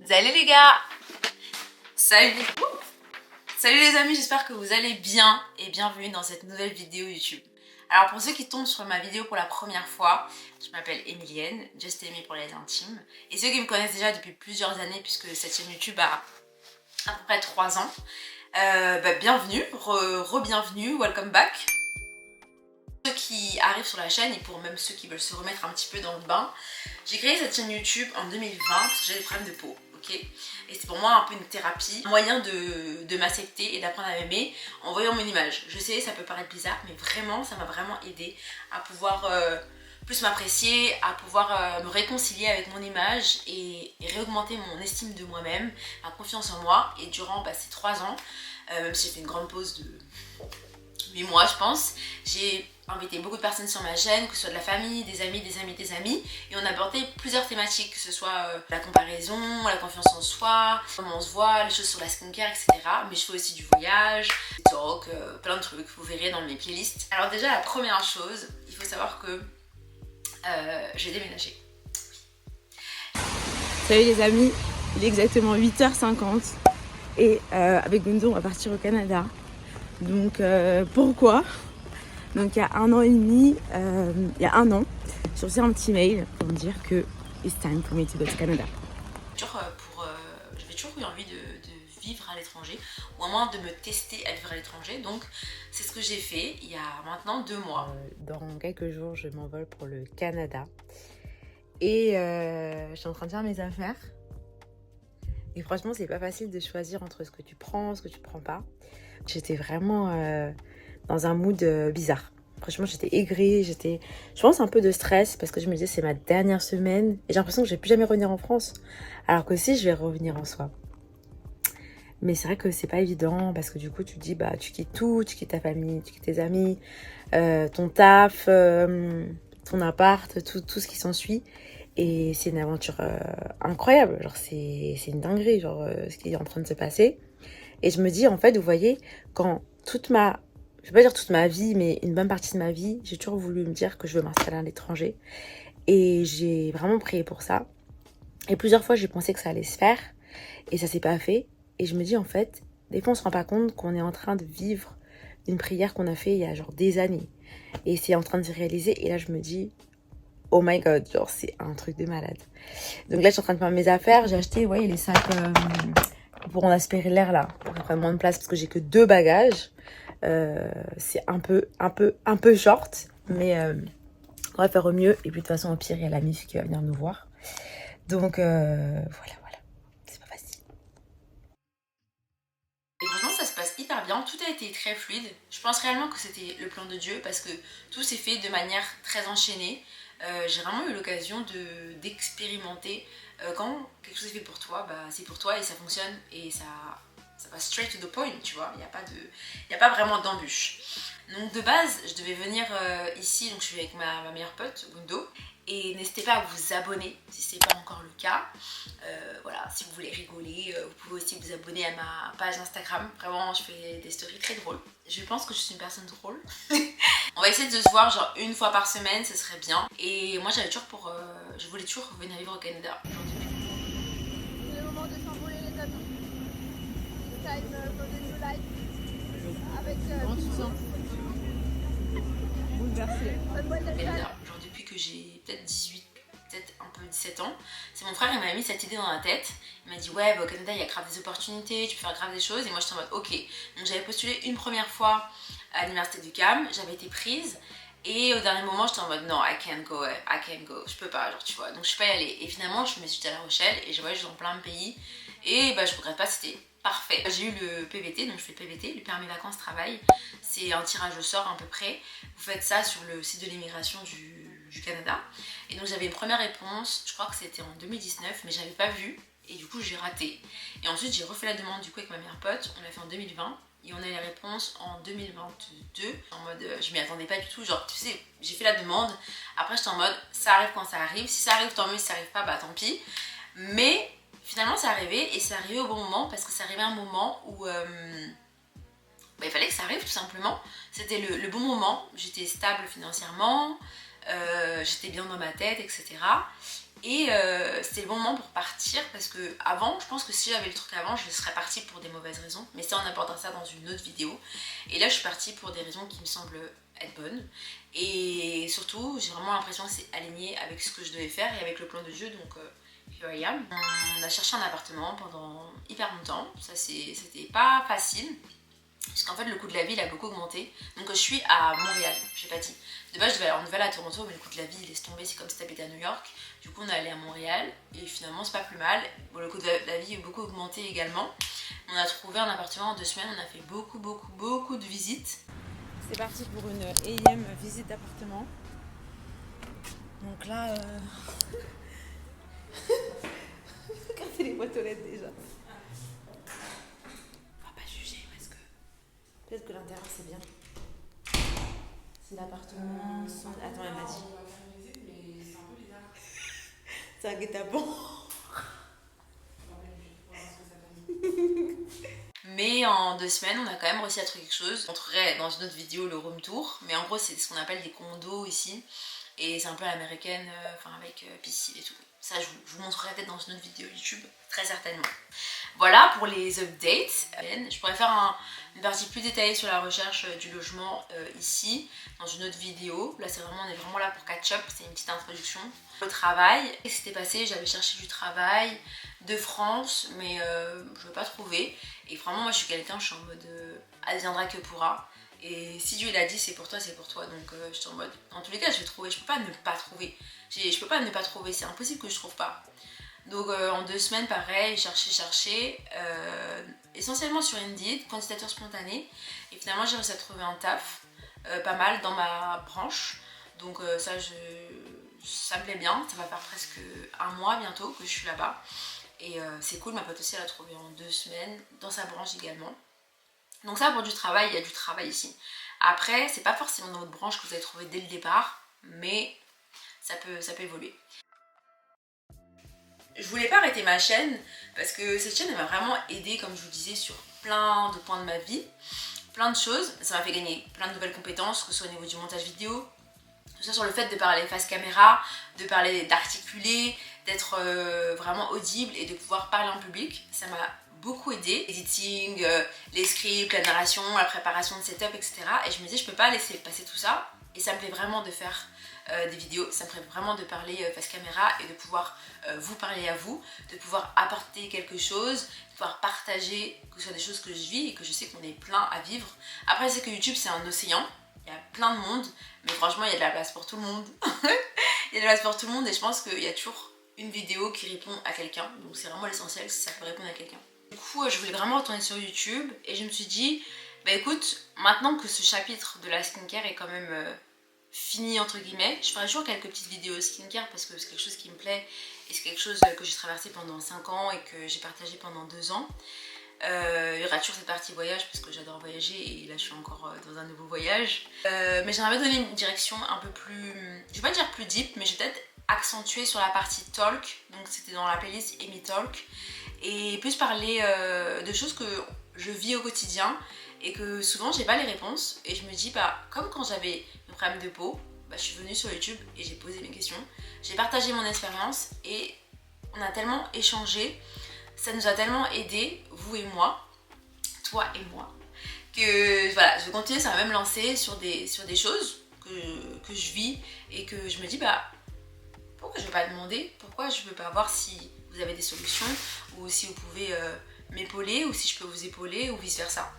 Salut les gars. Salut. Salut les amis, j'espère que vous allez bien et bienvenue dans cette nouvelle vidéo YouTube. Alors pour ceux qui tombent sur ma vidéo pour la première fois, je m'appelle Emilienne, Just Amy pour les intimes. Et ceux qui me connaissent déjà depuis plusieurs années, puisque cette chaîne YouTube a à peu près 3 ans, bienvenue, re-bienvenue, welcome back. Ceux qui arrivent sur la chaîne et pour même ceux qui veulent se remettre un petit peu dans le bain, j'ai créé cette chaîne YouTube en 2020 parce que j'avais des problèmes de peau, ok. Et c'est pour moi un peu une thérapie, un moyen de m'accepter et d'apprendre à m'aimer en voyant mon image. Je sais, ça peut paraître bizarre, mais vraiment, ça m'a vraiment aidé à pouvoir plus m'apprécier, à pouvoir me réconcilier avec mon image et réaugmenter mon estime de moi-même, ma confiance en moi. Et durant ces 3 ans, même si j'ai fait une grande pause de 8 mois je pense, j'ai invité beaucoup de personnes sur ma chaîne, que ce soit de la famille, des amis, et on a abordé plusieurs thématiques, que ce soit la comparaison, la confiance en soi, comment on se voit, les choses sur la skincare, etc. Mais je fais aussi du voyage, des talks, plein de trucs, vous verrez dans mes playlists. Alors déjà, la première chose, il faut savoir que j'ai déménagé. Salut les amis, il est exactement 8h50 et avec Gonzo on va partir au Canada. Donc pourquoi? Donc il y a 1 an et demi, il y a 1 an, j'ai reçu un petit mail pour me dire que it's time for me to go to Canada. J'avais toujours eu envie de vivre à l'étranger, ou au moins de me tester à vivre à l'étranger, donc c'est ce que j'ai fait il y a maintenant 2 mois. Dans quelques jours je m'envole pour le Canada et je suis en train de faire mes affaires. Et franchement c'est pas facile de choisir entre ce que tu prends, ce que tu prends pas. J'étais vraiment dans un mood bizarre. Franchement, j'étais aigrie, je pense un peu de stress parce que je me disais c'est ma dernière semaine et j'ai l'impression que je vais plus jamais revenir en France. Alors que si, je vais revenir en soi. Mais c'est vrai que c'est pas évident parce que du coup, tu te dis tu quittes tout, tu quittes ta famille, tu quittes tes amis, ton taf, ton appart, tout ce qui s'ensuit. Et c'est une aventure incroyable. Genre, c'est une dinguerie, ce qui est en train de se passer. Et je me dis, en fait, vous voyez, quand je vais pas dire toute ma vie, mais une bonne partie de ma vie, j'ai toujours voulu me dire que je veux m'installer à l'étranger. Et j'ai vraiment prié pour ça. Et plusieurs fois, j'ai pensé que ça allait se faire. Et ça s'est pas fait. Et je me dis, en fait, des fois, on se rend pas compte qu'on est en train de vivre une prière qu'on a fait il y a des années. Et c'est en train de se réaliser. Et là, je me dis, oh my god, c'est un truc de malade. Donc là, je suis en train de faire mes affaires. J'ai acheté, les sacs pour en aspirer l'air là, pour prendre moins de place parce que j'ai que 2 bagages. C'est un peu short, mais on va faire au mieux. Et puis de toute façon, au pire, il y a la MIF qui va venir nous voir. Donc voilà, c'est pas facile. Et franchement, ça se passe hyper bien, tout a été très fluide. Je pense réellement que c'était le plan de Dieu parce que tout s'est fait de manière très enchaînée. J'ai vraiment eu l'occasion d'expérimenter. Quand quelque chose est fait pour toi, c'est pour toi et ça fonctionne et ça va straight to the point, tu vois. Il n'y a pas vraiment d'embûche. Donc de base, je devais venir ici, donc je suis avec ma meilleure pote, Gundo. Et n'hésitez pas à vous abonner si ce n'est pas encore le cas. Voilà, si vous voulez rigoler, vous pouvez aussi vous abonner à ma page Instagram. Vraiment, je fais des stories très drôles. Je pense que je suis une personne drôle. On va essayer de se voir 1 fois par semaine, ce serait bien. Et moi, je voulais toujours venir vivre au Canada. C'est le moment de s'envoler les amis. It's time for the new life. Avec Comment tu te sens? Bouleversée. Depuis que j'ai peut-être 18, peut-être un peu 17 ans, c'est mon frère qui m'a mis cette idée dans la tête. Il m'a dit ouais, au Canada il y a grave des opportunités, tu peux faire grave des choses. Et moi j'étais en mode ok. Donc j'avais postulé une première fois à l'université du CAM, j'avais été prise. Et au dernier moment j'étais en mode non, I can't go, je peux pas, tu vois. Donc je suis pas y aller. Et finalement je me suis dit à La Rochelle et j'ai voyagé dans plein de pays. Et je regrette pas, c'était parfait. J'ai eu le PVT, donc je fais le PVT, le permis vacances travail. C'est un tirage au sort à peu près. Vous faites ça sur le site de l'immigration du Canada. Et donc j'avais une première réponse, je crois que c'était en 2019, mais j'avais pas vu. Et du coup j'ai raté. Et ensuite j'ai refait la demande du coup avec ma meilleure pote, on l'a fait en 2020. Et on a eu la réponse en 2022. En mode, je m'y attendais pas du tout. Tu sais, j'ai fait la demande. Après j'étais en mode, ça arrive quand ça arrive. Si ça arrive tant mieux, si ça arrive pas, tant pis. Mais finalement c'est arrivé et c'est arrivé au bon moment parce que c'est arrivé à un moment où il fallait que ça arrive tout simplement. C'était le bon moment, j'étais stable financièrement, j'étais bien dans ma tête, etc. Et c'était le bon moment pour partir parce que avant, je pense que si j'avais le truc avant, je serais partie pour des mauvaises raisons. Mais ça, on abordera ça dans une autre vidéo. Et là, je suis partie pour des raisons qui me semblent être bonnes. Et surtout, j'ai vraiment l'impression que c'est aligné avec ce que je devais faire et avec le plan de Dieu. Donc, here I am. On a cherché un appartement pendant hyper longtemps. Ça, c'était pas facile. Puisqu'en fait, le coût de la vie, il a beaucoup augmenté. Donc, je suis à Montréal, j'ai pas dit. De base, je devais aller en nouvelle à Toronto, mais le coût de la vie, il laisse tomber. C'est comme si t'habitais à New York. Du coup, on est allé à Montréal. Et finalement, c'est pas plus mal. Bon, le coût de la vie a beaucoup augmenté également. On a trouvé un appartement en 2 semaines. On a fait beaucoup de visites. C'est parti pour une énième visite d'appartement. Donc là, regardez les boîtes aux lettres déjà. On va pas juger parce que peut-être que l'intérieur c'est bien. C'est l'appartement sans... Attends, elle m'a dit. C'est un guet-apens. Mais en 2 semaines, on a quand même réussi à trouver quelque chose. Je montrerai dans une autre vidéo le room tour. Mais en gros, c'est ce qu'on appelle des condos ici. Et c'est un peu à l'américaine, enfin avec piscine et tout. Ça, je vous montrerai peut-être dans une autre vidéo YouTube, très certainement. Voilà pour les updates. Je pourrais faire une partie plus détaillée sur la recherche du logement ici, dans une autre vidéo. Là, on est vraiment là pour catch-up, c'est une petite introduction. Le travail, qu'est-ce qui s'était passé? J'avais cherché du travail de France, mais je ne l'ai pas trouvé. Et vraiment, moi, je suis quelqu'un, je suis en mode adviendra que pourra. Et si Dieu l'a dit, c'est pour toi, c'est pour toi. Donc je suis en mode, dans tous les cas, je vais trouver. Je peux pas ne pas trouver. Je peux pas ne pas trouver, c'est impossible que je trouve pas. Donc en 2 semaines, pareil, chercher. Essentiellement sur Indeed, candidature spontanée. Et finalement, j'ai réussi à trouver un taf, pas mal dans ma branche. Donc ça me plaît bien. Ça va faire presque 1 mois bientôt que je suis là-bas. Et c'est cool, ma pote aussi, elle a trouvé en 2 semaines, dans sa branche également. Donc ça, pour du travail, il y a du travail ici. Après, c'est pas forcément dans votre branche que vous allez trouver dès le départ, mais ça peut évoluer. Je voulais pas arrêter ma chaîne, parce que cette chaîne, elle m'a vraiment aidée, comme je vous disais, sur plein de points de ma vie. Plein de choses. Ça m'a fait gagner plein de nouvelles compétences, que ce soit au niveau du montage vidéo, que ce soit sur le fait de parler face caméra, d'articuler, d'être vraiment audible et de pouvoir parler en public. Ça m'a beaucoup aidé. Editing, les scripts, la narration, la préparation de setup, etc. Et je me disais, je peux pas laisser passer tout ça. Et ça me plaît vraiment de faire des vidéos. Ça me plaît vraiment de parler face caméra et de pouvoir vous parler à vous, de pouvoir apporter quelque chose, de pouvoir partager, que ce soit des choses que je vis et que je sais qu'on est plein à vivre. Après, je sais que YouTube, c'est un océan. Il y a plein de monde, mais franchement, il y a de la place pour tout le monde. Il y a de la place pour tout le monde et je pense qu'il y a toujours une vidéo qui répond à quelqu'un. Donc c'est vraiment l'essentiel si ça peut répondre à quelqu'un. Du coup, je voulais vraiment retourner sur YouTube et je me suis dit, bah écoute, maintenant que ce chapitre de la skincare est quand même fini entre guillemets, je ferai toujours quelques petites vidéos skincare parce que c'est quelque chose qui me plaît et c'est quelque chose que j'ai traversé pendant 5 ans et que j'ai partagé pendant 2 ans. Il y aura toujours cette partie voyage parce que j'adore voyager et là je suis encore dans un nouveau voyage. Mais j'aimerais donner une direction un peu plus, je vais pas dire plus deep, mais je vais peut-être accentuer sur la partie talk. Donc c'était dans la playlist Amy Talk. Et plus parler de choses que je vis au quotidien et que souvent j'ai pas les réponses. Et je me dis, bah comme quand j'avais mes problèmes de peau, bah, je suis venue sur YouTube et j'ai posé mes questions. J'ai partagé mon expérience et on a tellement échangé. Ça nous a tellement aidé, vous et moi, toi et moi, que voilà, je vais continuer, ça va même lancer sur des choses que je vis et que je me dis, bah pourquoi je ne vais pas demander, pourquoi je ne veux pas voir si vous avez des solutions ou si vous pouvez m'épauler ou si je peux vous épauler ou vice versa.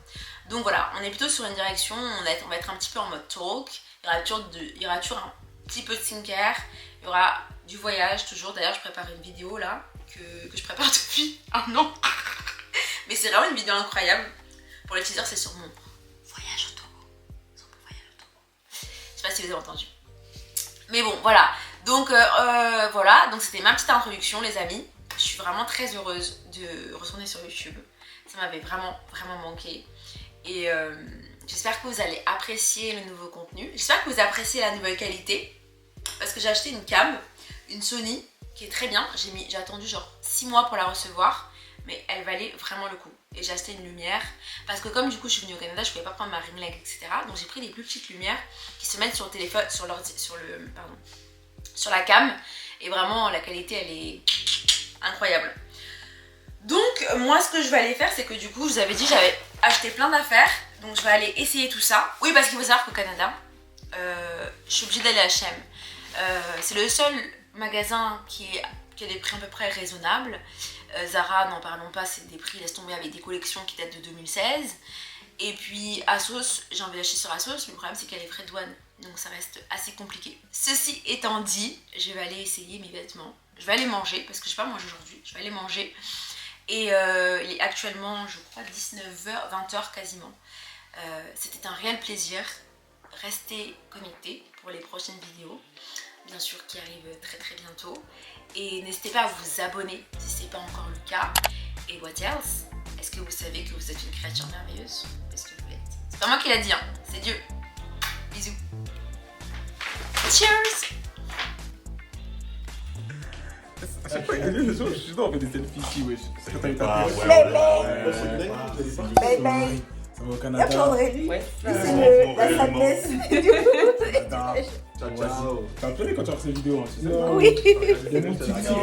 Donc voilà, on est plutôt sur une direction, on va être un petit peu en mode talk, il y aura toujours un petit peu de skincare, il y aura du voyage toujours, d'ailleurs je prépare une vidéo là, que je prépare depuis 1 an. Mais c'est vraiment une vidéo incroyable. Pour les teasers, c'est sur mon voyage au Togo. Sur mon voyage au Togo. Je sais pas si vous avez entendu. Mais bon, voilà. Donc voilà, donc c'était ma petite introduction les amis. Je suis vraiment très heureuse de retourner sur YouTube. Ça m'avait vraiment manqué. Et j'espère que vous allez apprécier le nouveau contenu. J'espère que vous appréciez la nouvelle qualité. Parce que j'ai acheté une cam, une Sony, qui est très bien. J'ai attendu genre 6 mois pour la recevoir, mais elle valait vraiment le coup. Et j'ai acheté une lumière, parce que comme du coup je suis venue au Canada, je pouvais pas prendre ma ring light, etc. Donc j'ai pris des plus petites lumières qui se mettent sur le téléphone, sur la cam. Et vraiment, la qualité, elle est incroyable. Donc, moi, ce que je vais aller faire, c'est que du coup, je vous avais dit, j'avais acheté plein d'affaires. Donc, je vais aller essayer tout ça. Oui, parce qu'il faut savoir qu'au Canada, je suis obligée d'aller à H&M. C'est le seul magasin qui a des prix à peu près raisonnables. Zara, n'en parlons pas, c'est des prix, laisse tomber, avec des collections qui datent de 2016. Et puis ASOS, j'ai envie d'acheter sur ASOS, mais le problème c'est qu'il y a les frais de douane, donc ça reste assez compliqué. Ceci étant dit, je vais aller essayer mes vêtements. Je vais aller manger, parce que je n'ai pas mangé aujourd'hui, je vais aller manger. Et il est actuellement, je crois, 19h, 20h quasiment. C'était un réel plaisir. Restez connectés pour les prochaines vidéos, bien sûr, qui arrivent très très bientôt. Et n'hésitez pas à vous abonner si ce n'est pas encore le cas. Et what else? Est-ce que vous savez que vous êtes une créature merveilleuse? Est-ce que vous l'êtes? C'est pas moi qui l'a dit, hein, c'est Dieu. Bisous. Cheers! C'est pas une je suis dans, on fait des selfies ici, wesh. C'est quand t'as été Ah, appelé. ouais. Ça va au Il y a Canada. Chandrelli. Ouais. C'est Ouais. la sadness du coup. Canada. Ciao. T'as appelé quand tu as fait cette vidéo, hein, tu sais? Oui. Il y a mon petit ici.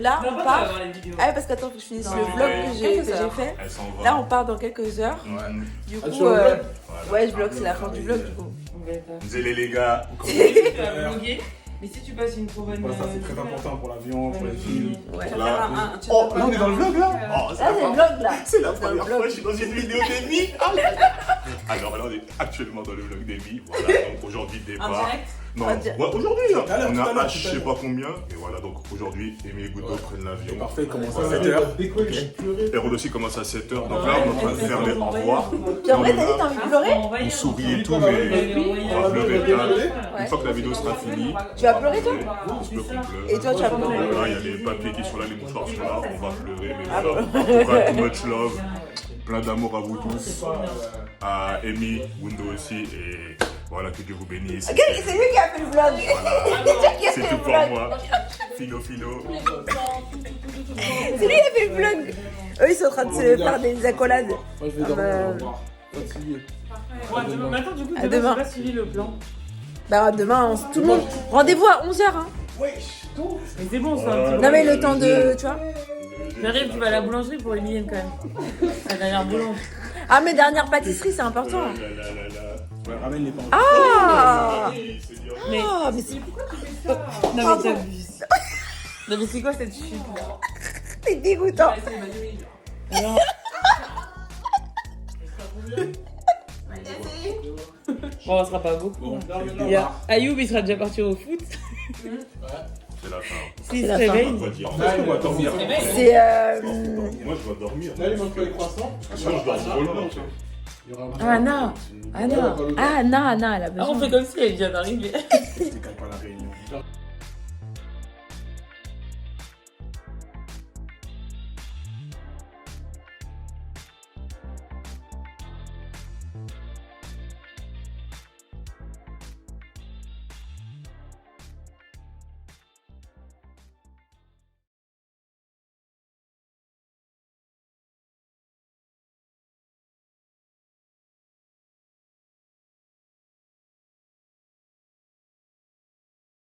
Là, on part. Ah, parce qu'attends, faut que je finisse le vlog que j'ai fait. Elle s'en va. Là, on part dans quelques heures. Du Ah, tu coup, vas au vlog? ouais, je vlog, c'est la fin du vlog du coup. Désolé les gars. Mais si tu passes une trop bonne. Voilà, ça c'est très important pour l'avion, pour les films. Ouais. Là, Tu Oh, là on est dans le vlog là? Oh, Là, c'est le vlog là. c'est la Dans le première vlog. fois que je suis dans une vidéo d'Emmy. Alors là, on est actuellement dans le vlog d'Emmy. Voilà, donc aujourd'hui, En départ. direct. Non, En direct. ouais, aujourd'hui, là. Tout à l'heure, On tout à a l'heure, je tout à sais l'heure. pas combien. Et voilà, donc aujourd'hui, Emmy et Goudo prennent l'avion. Parfait, il commence à Ouais. 7h. Et Rodossi commence à 7h. Donc là, on est en train de faire les au revoir. Puis en vrai, t'as dit, t'as envie de pleurer? On sourit et tout, mais on va pleurer tard. Une fois que la vidéo sera finie, Tu vas pleurer toi? on se peut qu'on pleure. Et toi, tu vas pleurer? Voilà, il y a les papiers qui sont là, les mouchoirs sont là, on va pleurer, mais voilà. En tout cas, too much love, plein d'amour à vous tous, à Amy, Wundo aussi, et voilà, que Dieu vous bénisse. Ok, c'est lui qui a fait le vlog. C'est lui qui a C'est fait tout le pour vlog. moi. Fino. C'est lui qui a fait le vlog. Eux, ils sont en train de se faire des accolades. Moi je vais dormir, au revoir. Fatigué. Mais attends, du coup, À demain, demain. j'ai pas suivi le plan. Bah, demain, tout le monde. Rendez-vous à 11h. Hein. Mais c'est bon, ça. un petit Non, mais le temps de. Tu vois? peu. J'arrive, tu vas à la boulangerie pour les miennes quand même. La dernière boulange. Ah, mes dernières pâtisseries, c'est important. Ouais, ramène les pains. Ah! Mais. Ah, mais c'est. Non, mais t'abuses. Non, mais c'est quoi cette chute là? C'est dégoûtant. Bon, on sera pas beaucoup. Bon, Il y a Ayoub, il sera déjà parti au foot. C'est la fin. S'il se la fin. réveille. On va dire. Là, on va dormir. C'est. Moi, je dois dormir. Là, il manque les croissants. Moi, je dors drôlement. Il y aura Anna. Anna. Ah, Anna, elle a Ah, besoin. on fait comme si elle vient d'arriver.